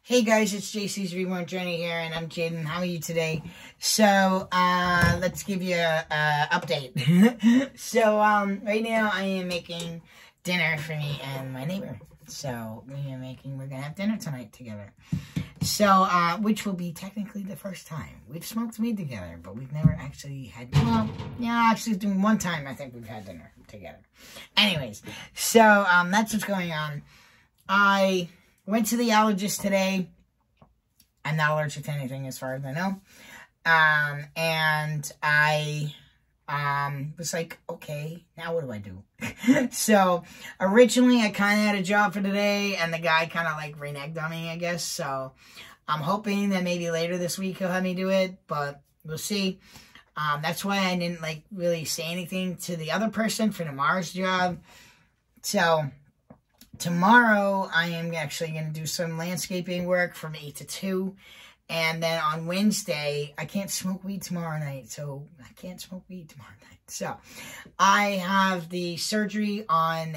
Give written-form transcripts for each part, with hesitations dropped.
Hey guys, it's JC's Reborn Journey here, and I'm Jaden. How are you today? So, let's give you a update. So, right now I am making dinner for me and my neighbor. So, we're gonna have dinner tonight together. So, which will be technically the first time. We've smoked weed together, but we've never actually had, doing one time I think we've had dinner together. Anyways, so, that's what's going on. I went to the allergist today. I'm not allergic to anything as far as I know. And I was like, okay, now what do I do? So originally I kind of had a job for today, and the guy kind of like reneged on me, I guess. So I'm hoping that maybe later this week he'll have me do it, but we'll see. That's why I didn't like really say anything to the other person for tomorrow's job. So tomorrow, I am actually going to do some landscaping work from 8 to 2. And then on Wednesday, I can't smoke weed tomorrow night. So, So, I have the surgery on,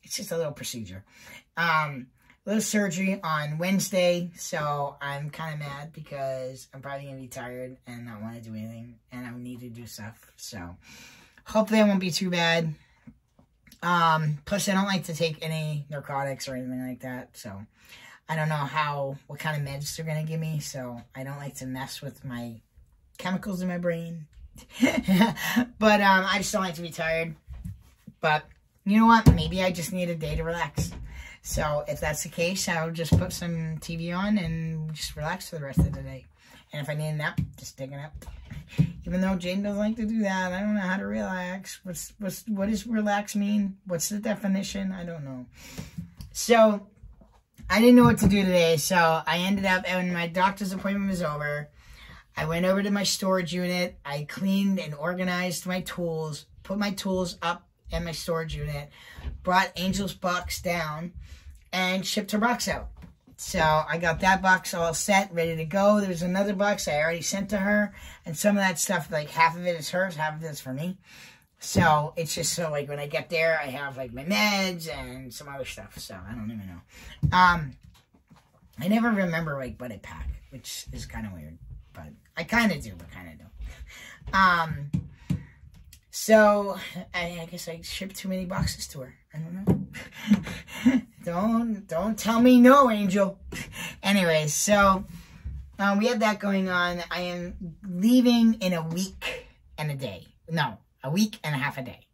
it's just a little procedure. Little surgery on Wednesday. So, I'm kind of mad because I'm probably going to be tired and not want to do anything. And I need to do stuff. So, hopefully it won't be too bad. Plus I don't like to take any narcotics or anything like that, so I don't know what kind of meds they're going to give me, so I don't like to mess with my chemicals in my brain. But, I just don't like to be tired. But, you know what? Maybe I just need a day to relax. So, if that's the case, I'll just put some TV on and just relax for the rest of the day. And if I need a nap, just take a nap. Even though Jane doesn't like to do that, I don't know how to relax. What does relax mean? What's the definition? I don't know. So, I didn't know what to do today. So, I ended up, when my doctor's appointment was over, I went over to my storage unit. I cleaned and organized my tools, put my tools up in my storage unit, brought Angel's box down, and shipped her box out. So, I got that box all set, ready to go. There's another box I already sent to her. And some of that stuff, like, half of it is hers, half of it is for me. So, it's just so, like, when I get there, I have, like, my meds and some other stuff. So, I don't even know. I never remember, like, what I pack, which is kind of weird. But I kind of do, but kind of don't. So, I guess I shipped too many boxes to her. I don't know. Don't tell me no, Angel. Anyways, so we have that going on. I am leaving in a week and a day. No, a week and a half a day.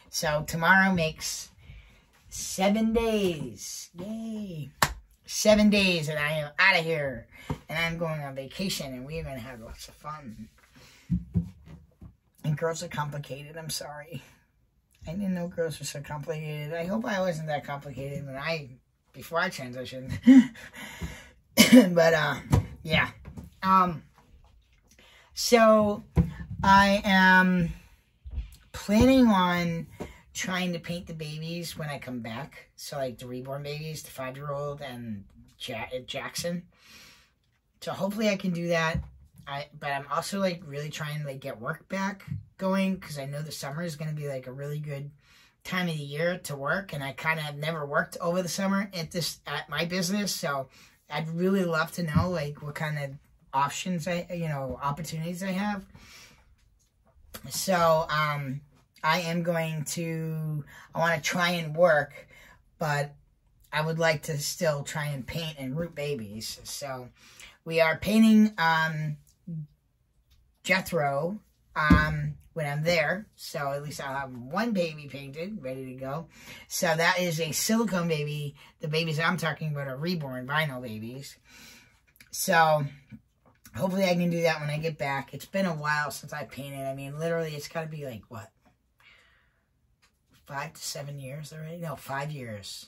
So tomorrow makes 7 days. Yay. 7 days and I am out of here. And I'm going on vacation and we are going to have lots of fun. And girls are complicated. I'm sorry. I didn't know girls were so complicated. I hope I wasn't that complicated before I transitioned. But, yeah. So, I am planning on trying to paint the babies when I come back. So, like, the reborn babies, the 5-year-old and Jackson. So, hopefully I can do that. But I'm also, like, really trying to, like, get work back going, because I know the summer is going to be, like, a really good time of the year to work, and I kind of have never worked over the summer at my business, so I'd really love to know, like, what kind of opportunities I have. So, I want to try and work, but I would like to still try and paint and root babies. So, we are painting, Jethro, when I'm there, so at least I'll have one baby painted, ready to go. So that is a silicone baby. The babies I'm talking about are reborn vinyl babies. So hopefully I can do that when I get back. It's been a while since I painted. I mean, literally, it's got to be like, what, 5 to 7 years already? No, 5 years.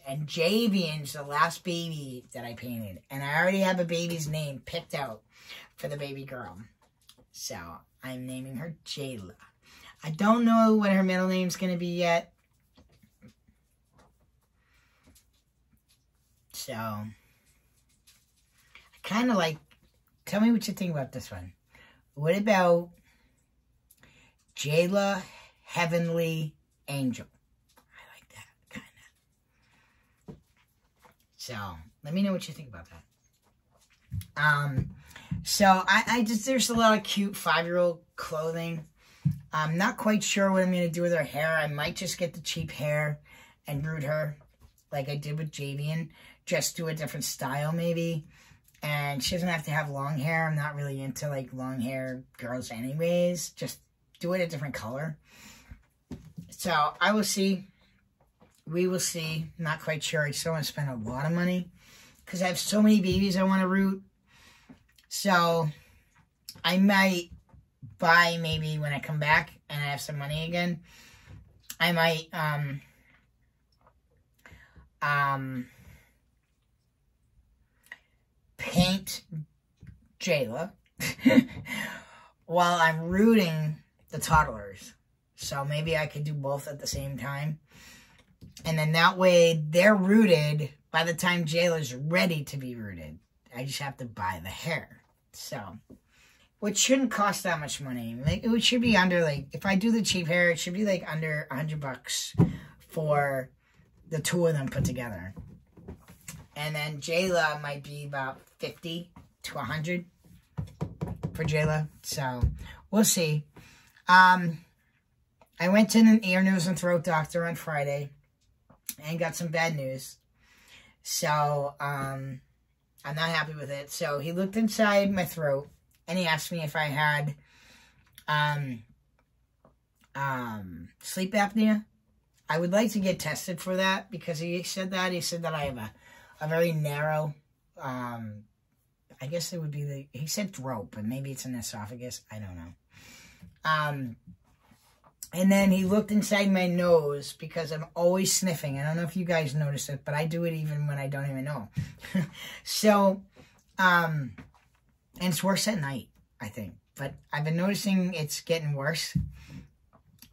And Javian's the last baby that I painted. And I already have a baby's name picked out for the baby girl. So, I'm naming her Jayla. I don't know what her middle name's going to be yet. So, I kind of like, tell me what you think about this one. What about Jayla Heavenly Angel? I like that, kind of. So, let me know what you think about that. So, I just, there's a lot of cute 5-year-old clothing. I'm not quite sure what I'm going to do with her hair. I might just get the cheap hair and root her like I did with Javian. Just do a different style, maybe. And she doesn't have to have long hair. I'm not really into, like, long hair girls anyways. Just do it a different color. So, I will see. We will see. Not quite sure. I still want to spend a lot of money. Because I have so many babies I want to root. So, I might buy maybe when I come back and I have some money again. I might, paint Jayla while I'm rooting the toddlers. So maybe I could do both at the same time. And then that way they're rooted by the time Jayla's ready to be rooted. I just have to buy the hair. So, which shouldn't cost that much money. Like, it should be under, like, if I do the cheap hair, it should be like under $100 for the two of them put together. And then Jayla might be about 50 to 100 for Jayla. So, we'll see. I went to an ear, nose, and throat doctor on Friday and got some bad news. So, I'm not happy with it. So, he looked inside my throat and he asked me if I had sleep apnea. I would like to get tested for that because he said that I have a very narrow, I guess it would be he said throat, but maybe it's an esophagus. I don't know. And then he looked inside my nose because I'm always sniffing. I don't know if you guys notice it, but I do it even when I don't even know. So, and it's worse at night, I think. But I've been noticing it's getting worse.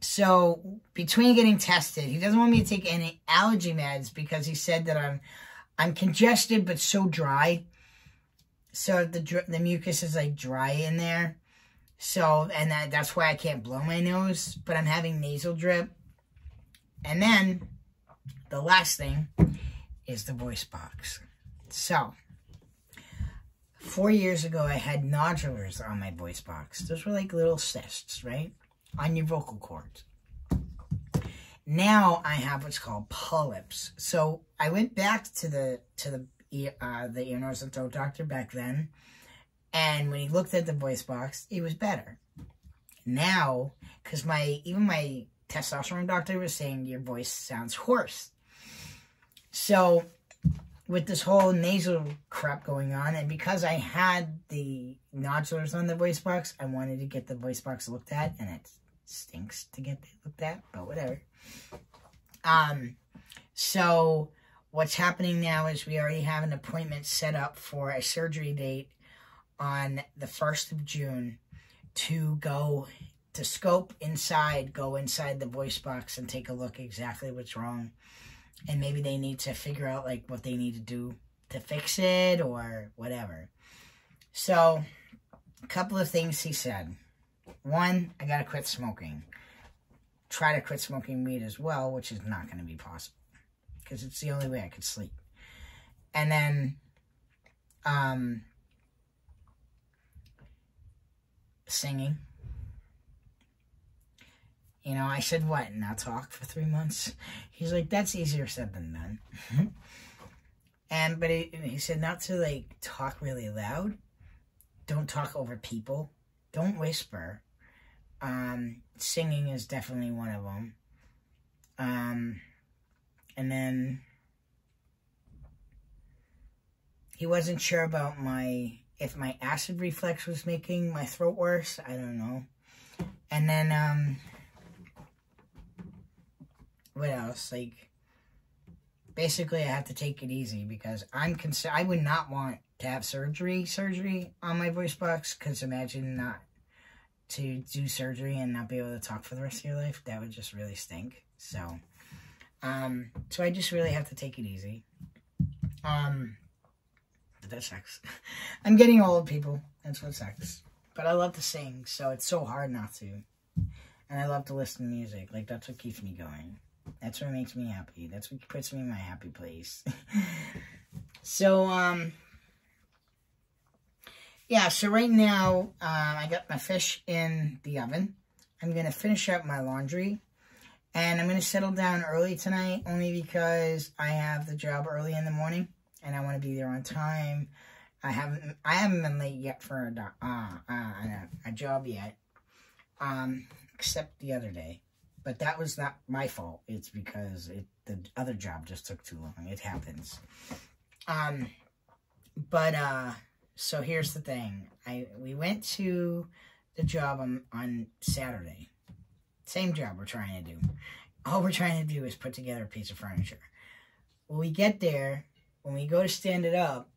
So, between getting tested, he doesn't want me to take any allergy meds because he said that I'm congested but so dry. So, the mucus is like dry in there. So, and that's why I can't blow my nose, but I'm having nasal drip. And then, the last thing is the voice box. So, 4 years ago, I had nodulars on my voice box. Those were like little cysts, right? On your vocal cords. Now, I have what's called polyps. So, I went back to the ear, nose, and throat doctor back then. And when he looked at the voice box, it was better. Now, because even my testosterone doctor was saying your voice sounds hoarse. So, with this whole nasal crap going on, and because I had the nodulars on the voice box, I wanted to get the voice box looked at, and it stinks to get looked at, but whatever. So, what's happening now is we already have an appointment set up for a surgery date on the 1st of June to go to go inside the voice box and take a look exactly what's wrong. And maybe they need to figure out like what they need to do to fix it or whatever. So, a couple of things he said. One, I gotta quit smoking. Try to quit smoking weed as well, which is not going to be possible. Because it's the only way I could sleep. And then, singing. You know, I said, what, not talk for 3 months? He's like, that's easier said than done. But he said not to, like, talk really loud. Don't talk over people. Don't whisper. Singing is definitely one of them. And then he wasn't sure about if my acid reflux was making my throat worse. I don't know. And then, what else? Like, basically I have to take it easy because I would not want to have surgery on my voice box, because imagine not to do surgery and not be able to talk for the rest of your life. That would just really stink. So I just really have to take it easy. But that sucks. I'm getting old, people. That's what sucks. But I love to sing, so it's so hard not to. And I love to listen to music. Like, that's what keeps me going. That's what makes me happy. That's what puts me in my happy place. So, yeah, so right now, I got my fish in the oven. I'm going to finish up my laundry. And I'm going to settle down early tonight, only because I have the job early in the morning. And I want to be there on time. I haven't been late yet for a job yet. Except the other day. But that was not my fault. It's because the other job just took too long. It happens. So here's the thing. We went to the job on Saturday. Same job we're trying to do. All we're trying to do is put together a piece of furniture. When we get there, when we go to stand it up,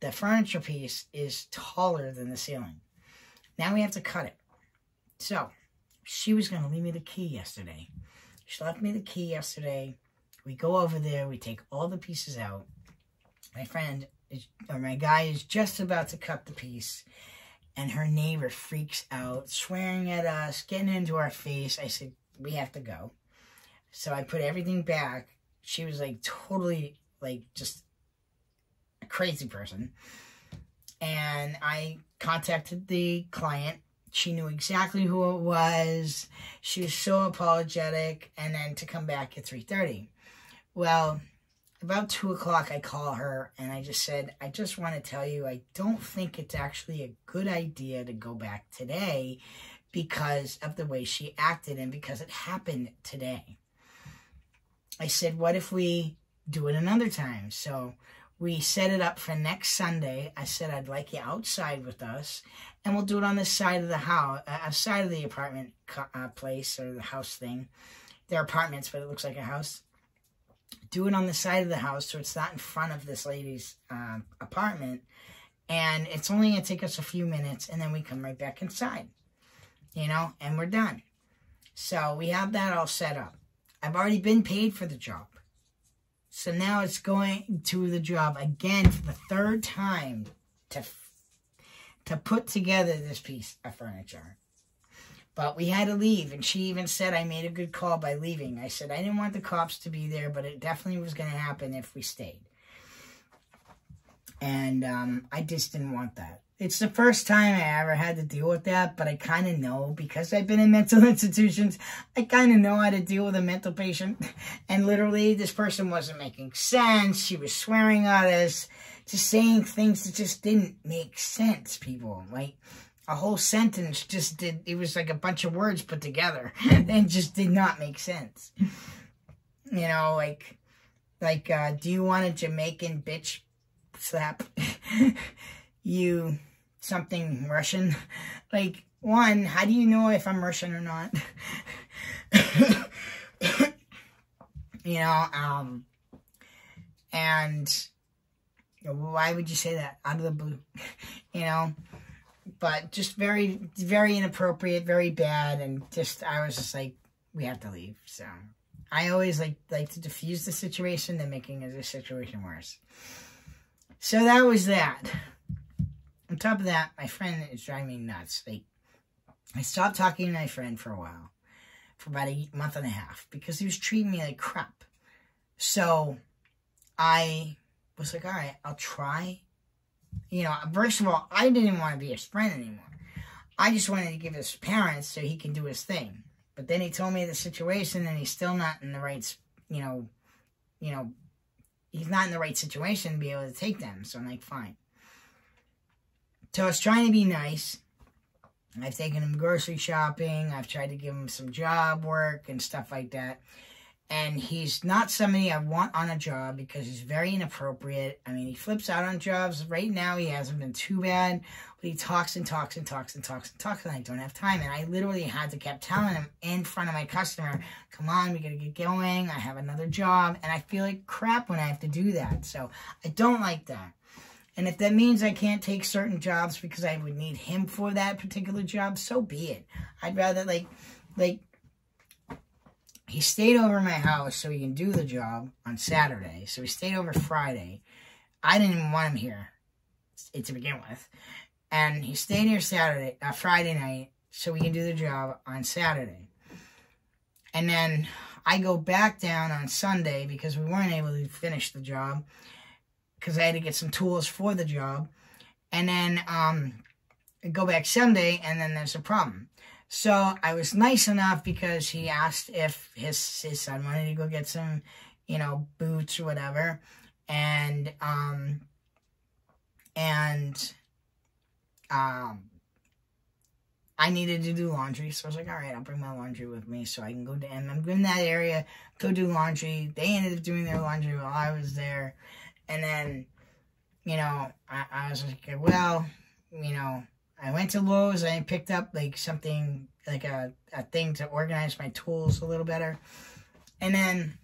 the furniture piece is taller than the ceiling. Now we have to cut it. So, she was going to leave me the key yesterday. She left me the key yesterday. We go over there. We take all the pieces out. My guy is just about to cut the piece. And her neighbor freaks out, swearing at us, getting into our face. I said, we have to go. So I put everything back. She was like totally like just a crazy person. And I contacted the client. She knew exactly who it was. She was so apologetic. And then to come back at 3:30. Well, about 2 o'clock, I call her and I just said, I just want to tell you, I don't think it's actually a good idea to go back today because of the way she acted and because it happened today. I said, what if we do it another time? So we set it up for next Sunday. I said, I'd like you outside with us and we'll do it on the side of the house, side of the apartment place or the house thing. They're apartments, but it looks like a house. Do it on the side of the house so it's not in front of this lady's apartment. And it's only going to take us a few minutes and then we come right back inside. You know, and we're done. So we have that all set up. I've already been paid for the job. So now it's going to the job again for the third time to put together this piece of furniture. But we had to leave, and she even said I made a good call by leaving. I said I didn't want the cops to be there, but it definitely was going to happen if we stayed. And I just didn't want that. It's the first time I ever had to deal with that, but I kind of know, because I've been in mental institutions, I kind of know how to deal with a mental patient. And literally, this person wasn't making sense. She was swearing at us, just saying things that just didn't make sense, people. Like, a whole sentence just did, it was like a bunch of words put together and just did not make sense. You know, like, do you want a Jamaican bitch slap you something Russian? Like, one, how do you know if I'm Russian or not? You know, and why would you say that out of the blue? You know? But just very, very inappropriate, very bad, and just, I was just like, we have to leave. So, I always like to diffuse the situation than making the situation worse. So that was that. On top of that, my friend is driving me nuts. Like, I stopped talking to my friend for a while, for about a month and a half, because he was treating me like crap. So, I was like, all right, I'll try. You know, first of all, I didn't want to be his friend anymore. I just wanted to give his parents so he can do his thing. But then he told me the situation, and he's still not in the right, you know, he's not in the right situation to be able to take them. So I'm like, fine. So I was trying to be nice. I've taken him grocery shopping. I've tried to give him some job work and stuff like that. And he's not somebody I want on a job because he's very inappropriate. I mean, he flips out on jobs. Right now, he hasn't been too bad. But he talks and talks and talks and talks and talks, and I don't have time. And I literally had to keep telling him in front of my customer, come on, we got to get going. I have another job. And I feel like crap when I have to do that. So I don't like that. And if that means I can't take certain jobs because I would need him for that particular job, so be it. I'd rather, like, he stayed over my house so he can do the job on Saturday. So he stayed over Friday. I didn't even want him here to begin with. And he stayed here Friday night so we can do the job on Saturday. And then I go back down on Sunday because we weren't able to finish the job. because I had to get some tools for the job. And then go back Sunday, and then there's a problem. So I was nice enough because he asked if his son wanted to go get some, you know, boots or whatever. And I needed to do laundry, so I was like, all right, I'll bring my laundry with me so I can go to, and I'm in that area, go do laundry. They ended up doing their laundry while I was there. And then, you know, I was like, well, you know, I went to Lowe's and I picked up, like, something, like a thing to organize my tools a little better. And then,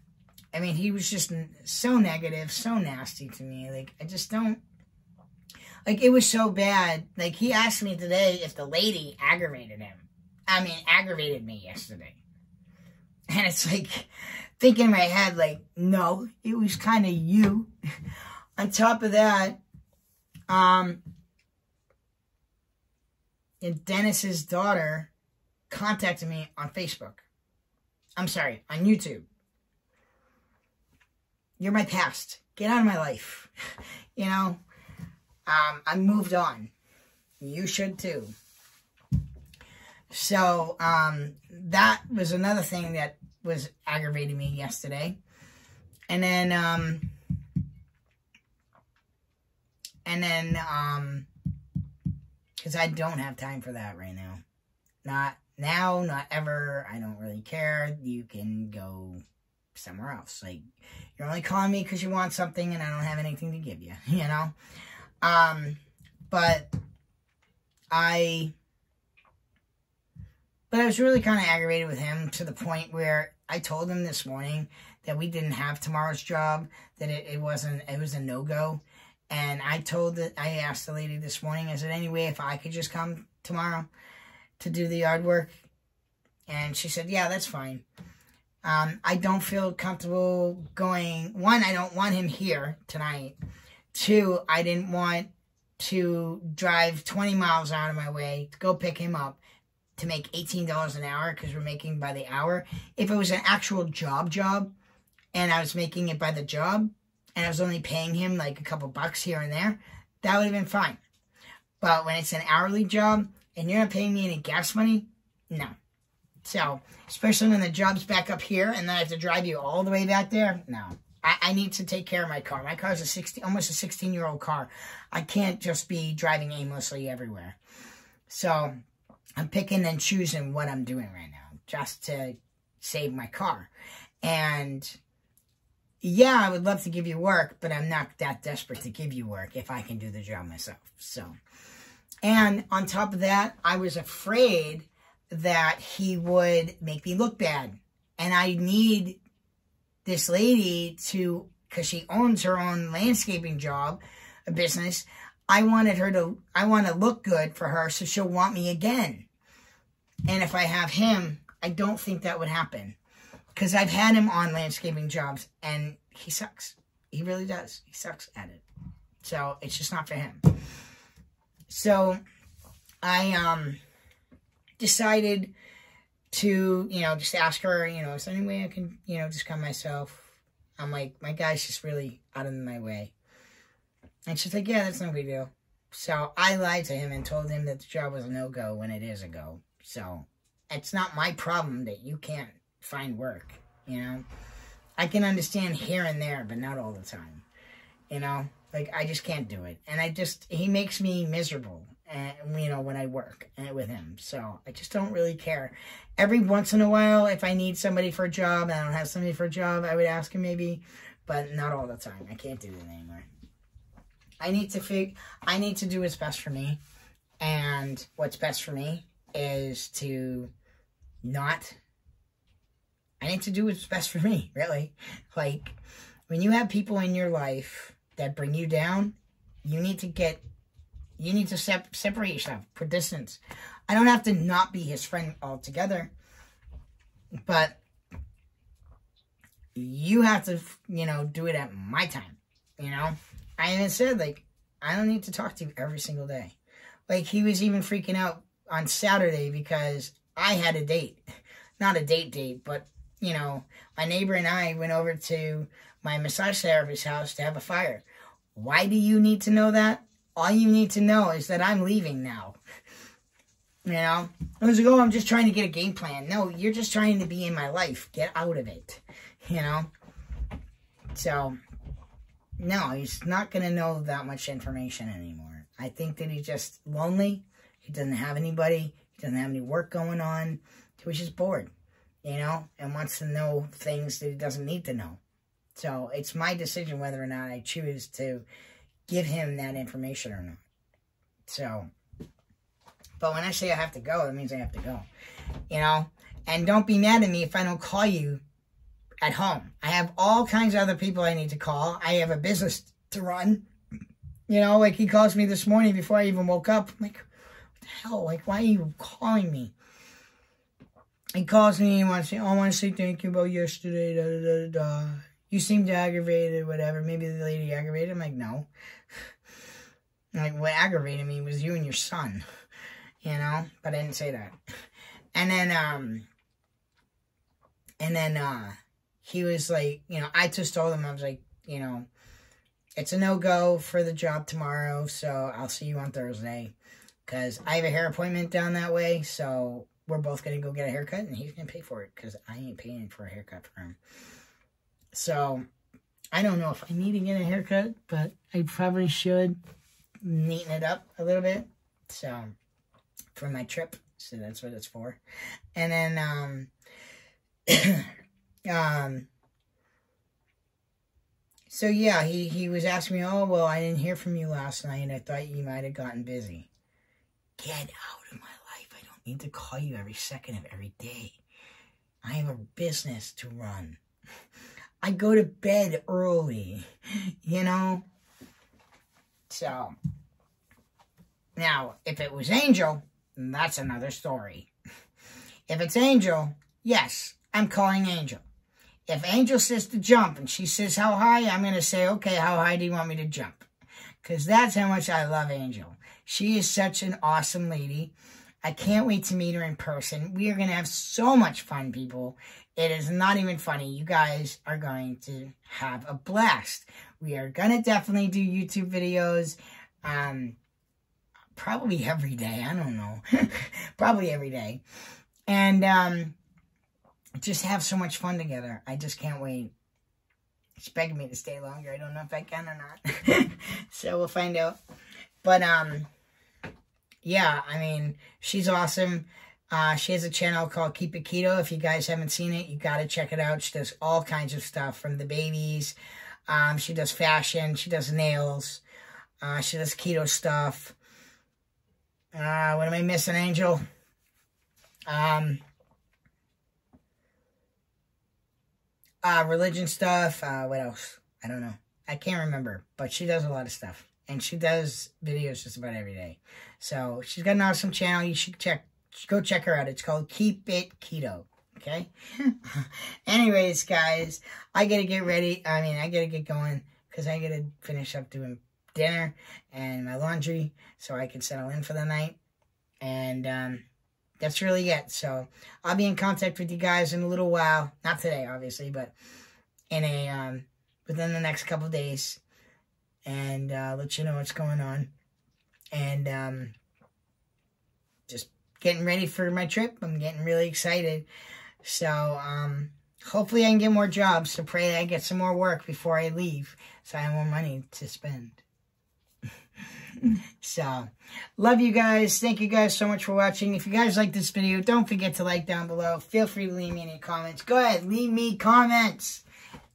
I mean, he was just so negative, so nasty to me. Like, I just don't, like, it was so bad. Like, he asked me today if the lady aggravated him. I mean, aggravated me yesterday. And it's like, thinking in my head, like, no, it was kind of you. On top of that, Dennis's daughter contacted me on Facebook. I'm sorry, on YouTube. You're my past. Get out of my life. You know? I moved on. You should too. So, that was another thing that was aggravating me yesterday. And then, because I don't have time for that right now. Not now, not ever. I don't really care. You can go somewhere else. Like, you're only calling me because you want something and I don't have anything to give you, you know? But I was really kind of aggravated with him to the point where I told him this morning that we didn't have tomorrow's job, that it was a no-go. And I asked the lady this morning, is there any way if I could just come tomorrow to do the yard work? And she said, yeah, that's fine. I don't feel comfortable going. One, I don't want him here tonight. Two, I didn't want to drive 20 miles out of my way to go pick him up to make $18 an hour because we're making by the hour. If it was an actual job and I was making it by the job and I was only paying him like a couple bucks here and there, that would have been fine. But when it's an hourly job and you're not paying me any gas money, no. So, especially when the job's back up here and then I have to drive you all the way back there, no. I need to take care of my car. My car is almost a 16-year-old car. I can't just be driving aimlessly everywhere. So, I'm picking and choosing what I'm doing right now just to save my car. And, yeah, I would love to give you work, but I'm not that desperate to give you work if I can do the job myself. So, and on top of that, I was afraid that he would make me look bad. And I need this lady to, because she owns her own landscaping job, a business, I want to look good for her so she'll want me again. And if I have him, I don't think that would happen. Because I've had him on landscaping jobs and he sucks. He really does. He sucks at it. So it's just not for him. So I decided to, just ask her, is there any way I can, just come myself? I'm like, my guy's just really out of my way. And she's like, yeah, that's no big deal. So I lied to him and told him that the job was a no-go when it is a go. So it's not my problem that you can't find work, I can understand here and there, but not all the time, Like, I just can't do it. And he makes me miserable. When I work with him. So I just don't really care. Every once in a while, if I need somebody for a job and I don't have somebody for a job, I would ask him maybe, but not all the time. I can't do that anymore. I need to do what's best for me. And what's best for me is I need to do what's best for me, really. Like, when you have people in your life that bring you down, you need to separate yourself, put distance. I don't have to not be his friend altogether, but you have to, do it at my time, I even said, like, I don't need to talk to you every single day. Like, he was even freaking out on Saturday because I had a date. Not a date, but, my neighbor and I went over to my massage therapist's house to have a fire. Why do you need to know that? All you need to know is that I'm leaving now. You know? I was like, oh, I'm just trying to get a game plan. No, you're just trying to be in my life. Get out of it. You know? So, no, he's not going to know that much information anymore. I think that he's just lonely. He doesn't have anybody. He doesn't have any work going on. He was just bored, you know, and wants to know things that he doesn't need to know. So, it's my decision whether or not I choose to give him that information or not. So, but when I say I have to go, that means I have to go, you know. And don't be mad at me if I don't call you at home. I have all kinds of other people I need to call. I have a business to run. You know, like he calls me this morning before I even woke up. I'm like, what the hell? Like, why are you calling me? He calls me and wants to say, oh, I want to say thank you about yesterday. Da, da, da, da. You seemed aggravated, whatever. Maybe the lady aggravated. I'm like, no. Like, what aggravated me was you and your son. You know? But I didn't say that. And then, he was like, you know, I just told him, I was like, you know, it's a no-go for the job tomorrow, so I'll see you on Thursday. Because I have a hair appointment down that way, so we're both going to go get a haircut, and he's going to pay for it, because I ain't paying for a haircut for him. So, I don't know if I need to get a haircut, but I probably should neaten it up a little bit. So, for my trip, so that's what it's for. And then, so yeah, he was asking me, oh, well, I didn't hear from you last night. I thought you might have gotten busy. Get out of my life. I don't need to call you every second of every day. I have a business to run. I go to bed early, you know? So, now, if it was Angel, that's another story. If it's Angel, yes, I'm calling Angel. If Angel says to jump and she says how high, I'm going to say, okay, how high do you want me to jump? Because that's how much I love Angel. She is such an awesome lady. I can't wait to meet her in person. We are going to have so much fun, people. It is not even funny. You guys are going to have a blast. We are going to definitely do YouTube videos. Probably every day. I don't know. Probably every day. And, just have so much fun together. I just can't wait. She's begging me to stay longer. I don't know if I can or not. So we'll find out. But, yeah, I mean, she's awesome. She has a channel called Keep It Keto. If you guys haven't seen it, you got to check it out. She does all kinds of stuff from the babies. She does fashion. She does nails. She does keto stuff. What am I missing, Angel? Religion stuff, what else? I don't know. I can't remember, but she does a lot of stuff. And she does videos just about every day. So, she's got an awesome channel. You should go check her out. It's called Keep It Keto. Okay? Anyways, guys, I gotta get ready. I mean, I gotta get going, because I gotta finish up doing dinner and my laundry, so I can settle in for the night. And, that's really it. So, I'll be in contact with you guys in a little while. Not today, obviously, but in within the next couple of days. And let you know what's going on. And just getting ready for my trip. I'm getting really excited. So, hopefully I can get more jobs. So, pray that I get some more work before I leave, so I have more money to spend. So, love you guys. Thank you guys so much for watching. If you guys like this video, don't forget to like down below. Feel free to leave me any comments. Go ahead, leave me comments.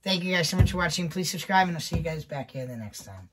Thank you guys so much for watching. Please subscribe, and I'll see you guys back here the next time.